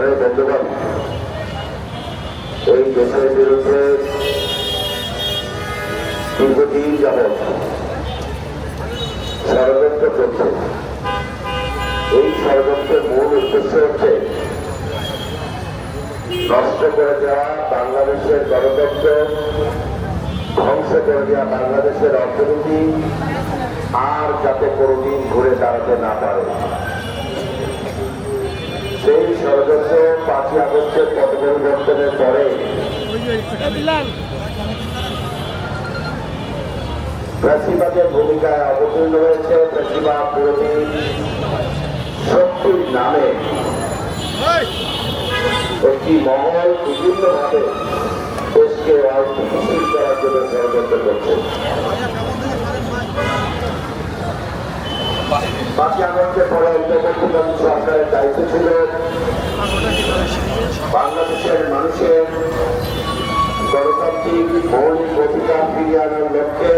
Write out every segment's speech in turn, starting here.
সংগ্রামী বন্ধুগণ, এই দেশের বিরুদ্ধে দীর্ঘদিন যাবৎ ষড়যন্ত্র চলছে। এই ষড়যন্ত্রের মূল উদ্দেশ্য হচ্ছে নষ্ট করে দেওয়া বাংলাদেশের গণতন্ত্র, ধ্বংস করে দেওয়া বাংলাদেশের অর্থনীতি আর যাতে কোনোদিন ঘুরে দাঁড়াতে না পারে, সেই ষড়যন্ত্র 5ই আগস্টের পট পরিবর্তনের পরে ফ্যাসিবাদের ভূমিকায় অবতীর্ণ হয়েছে। ফ্যাসিবাদ বিরোধী শক্তির নামে একটি মহল বিভিন্নভাবে দেশকে অস্থিতিশীল করার জন্য ষড়যন্ত্র করছে। 5ই আগস্টের পরে অন্তর্বর্তীকালীন সরকারের দায়িত্ব ছিল বাংলাদেশের মানুষের গণতান্ত্রিক মৌলিক অধিকার ফিরিয়ে আনার লক্ষ্যে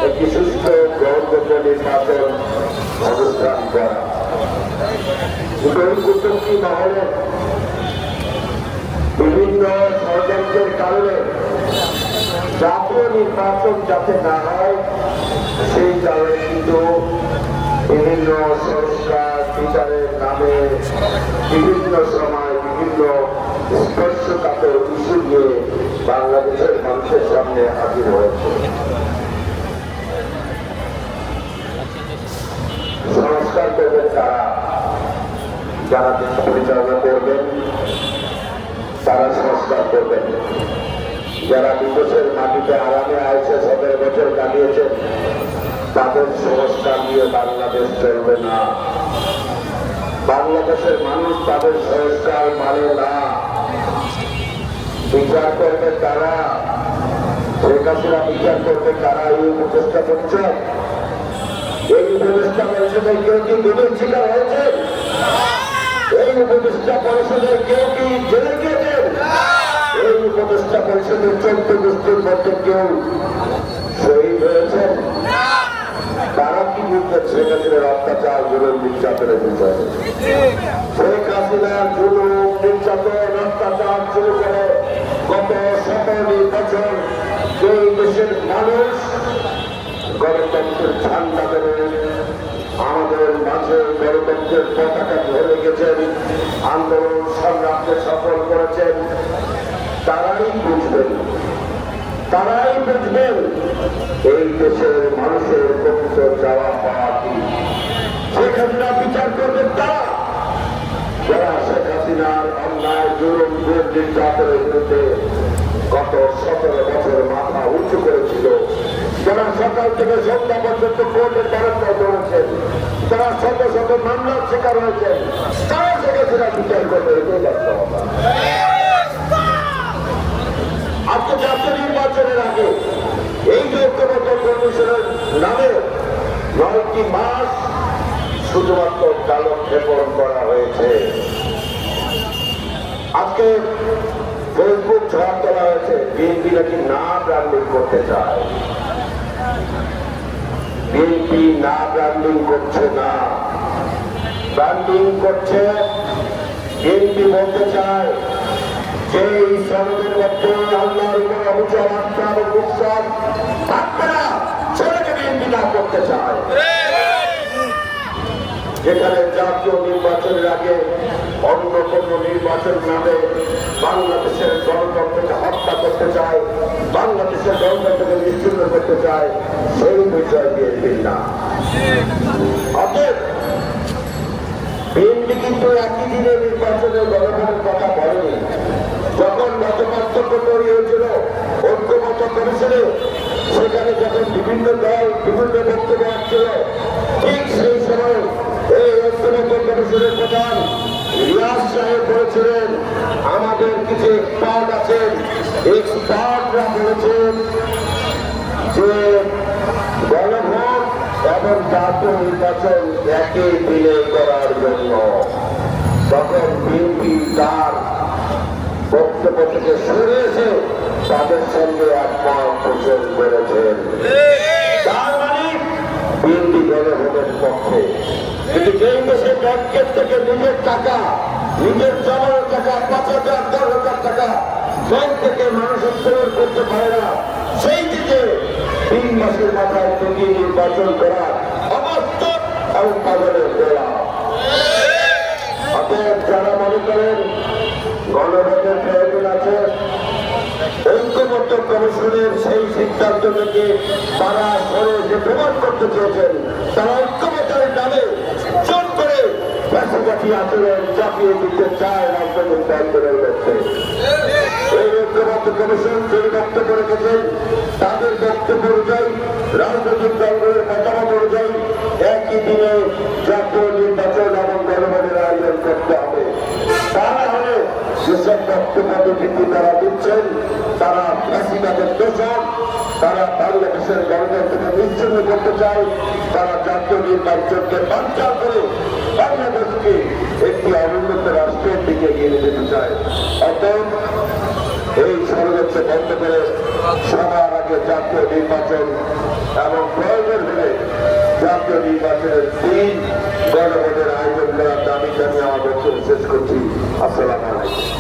একটি সুস্থ গ্রহণযোগ্য নির্বাচন অনুষ্ঠান করা। কূটনীতি মহলে বিভিন্ন ষড়যন্ত্রের কারণে জাতীয় নির্বাচন যাতে না হয় সেই কারণে কিন্তু বিভিন্ন সংস্কার বিচারের নামে বিভিন্ন সময় বিভিন্ন স্পর্শকাতর ইস্যু নিয়ে বাংলাদেশের মানুষের সামনে হাজির হয়েছে। সংস্কার করবেন তারা, যারা দেশ পরিচালনা করবেন তারা সংস্কার করবেন। যারা বিদেশের মাটিতে আরামে আইসে 17 বছর কাটিয়েছেন তাদের সংস্কার দিয়ে বাংলাদেশ চলবে না। বাংলাদেশের মানুষ তাদের সংস্কার মানে না। বিচার করবে তারা, শেখ হাসিনা বিচার করবে তারা। এই উপদেষ্টা পরিষদ, এই উপদেষ্টা পরিষদে কেউ কি দুর্নীতির শিকার হয়েছে? এই উপদেষ্টা পরিষদে কেউ কি জেলে গিয়েছেন? এই উপদেষ্টা পরিষদের 14 গোষ্ঠীর মধ্যে কেউ শহীদ হয়েছেন? তারা কি বুঝবেন শেখ হাসিনার অত্যাচার, জুলুম, নির্যাতনের বিষয়ে? শেখ হাসিনার জুলুম, নির্যাতন, অত্যাচার শুরু করে গত 17 বছর এই দেশের মানুষ গণতন্ত্রের ঝান্ডা ধরে আমাদের মাঝে গণতন্ত্রের পতাকা ধরে গেছেন, আন্দোলন সংগ্রামকে সফল করেছেন। তারাই বুঝবেন এই দেশের মানুষের প্রকৃত চাওয়া পাওয়া কি। শেখ হাসিনা বিচার করবেন তারা, যারা শেখ হাসিনার অন্যায়, জুলুম, নির্যাতনের বিরুদ্ধে গত 17 বছর মাথা উঁচু করেছিল, যারা সকাল থেকে সন্ধ্যা পর্যন্ত কোর্টের দ্বারস্থ করেছেন, যারা শত শত মামলার শিকার হয়েছেন, তারা শেখ হাসিনা বিচার করবে। এটাই বাস্তবতা। আজকে জাতীয় নির্বাচনের আগে এই যে ঐক্যবদ্ধ কমিশনের নামে 9টি মাস শুধুমাত্র কালক্ষেপণ করা হয়েছে। আজকে ফেসবুক ঝড় তোলা হয়েছে, বিএনপি নাকি না ব্র্যান্ডিং করতে চায়। বিএনপি না ব্র্যান্ডিং করছে না, ব্র্যান্ডিং করছে। বিএনপি বলতে চায় যে এই সনদের মধ্যে আল্লাহর উপর অবিচল আস্থা এবং বিশ্বাস থাকবে না, সেটাকে বিএনপি না করতে চায়। যেখানে জাতীয় নির্বাচনের আগে অন্য কোন নির্বাচন নামে বাংলাদেশের গণতন্ত্রকে হত্যা করতে চায়, বাংলাদেশের গণতন্ত্রকে নিশ্চিন্ন করতে চায়, সেই বিষয় বিএনপি না। অতএব বিএনপি কিন্তু একই দিনে নির্বাচনের গণভোটের কথা বলেনি। যখন মতপার্থক্য তৈরি হয়েছিল ঐক্যমত্য কমিশনে, সেখানে যখন বিভিন্ন দল বিভিন্ন বক্তব্য আসছিল, ঠিক সেই সময় এই ঐক্যমত্য কমিশনের প্রধান রিয়াজ সাহেব বলেছিলেন, আমাদের কিছু এক্সপার্ট আছেন, এক্সপার্টরা বলেছেন যে গণভোট এবং জাতীয় নির্বাচন একই দিনে করার জন্য। তখন বিএনপি তার বক্তব্য থেকে সরে এসে তাদের সঙ্গে একমত পোষণ করেছেন। তার মানে বিএনপি গণভোটের পক্ষে। কিন্তু যেই দেশে ব্যাংকের থেকে নিজের টাকা নিজের জমানো টাকা 5,000 10,000 টাকা ব্যাংক থেকে মানুষ উত্তোলন করতে পারে না, সেই দিকে 3 মাসের মাথায় প্রতি নির্বাচন করা অবাস্তব এবং পাগলের দেওয়া। অতএব যারা মনে করেন গণভোটের প্রয়োজন আছে, ঐক্যবদ্ধ কমিশনের সেই সিদ্ধান্ত থেকে তারা সরে যে প্রমাণ করতে চেয়েছেন, তারা ঐক্যবদ্ধের নামে জোর করে কাছাকাছি আচরণ চাপিয়ে দিতে চায় রাজনৈতিক আন্দোলনের মধ্যে। এই ঐক্যবদ্ধ কমিশন যে বক্তব্য রেখেছেন, তাদের বক্তব্য অনুযায়ী রাজনৈতিক দলগুলোর মতামত অনুযায়ী একই দিনে জাতীয় নির্বাচন এবং গণভোটের আয়োজন করতে হবে। তারা হলে যেসব বক্তব্য ভিত্তি তারা দিচ্ছেন, তারা ফ্যাসিবাদের দোষক, তারা বাংলাদেশের গণতন্ত্রকে নিশ্চিন্ন করতে চায়, তারা জাতীয় নির্বাচনকে বাঞ্চাল করে বাংলাদেশকে একটি অনুন্নত রাষ্ট্রের দিকে এগিয়ে নিয়ে যেতে চায়। অতএব এই ষড়যন্ত্র বন্ধ করে সবার আগে জাতীয় নির্বাচন এবং প্রয়োজন হলে জাতীয় নির্বাচনের দিন গণভোটের আয়োজন করার দাবি জানিয়ে আমার বক্তব্য শেষ করছি। আসসালামু আলাইকুম।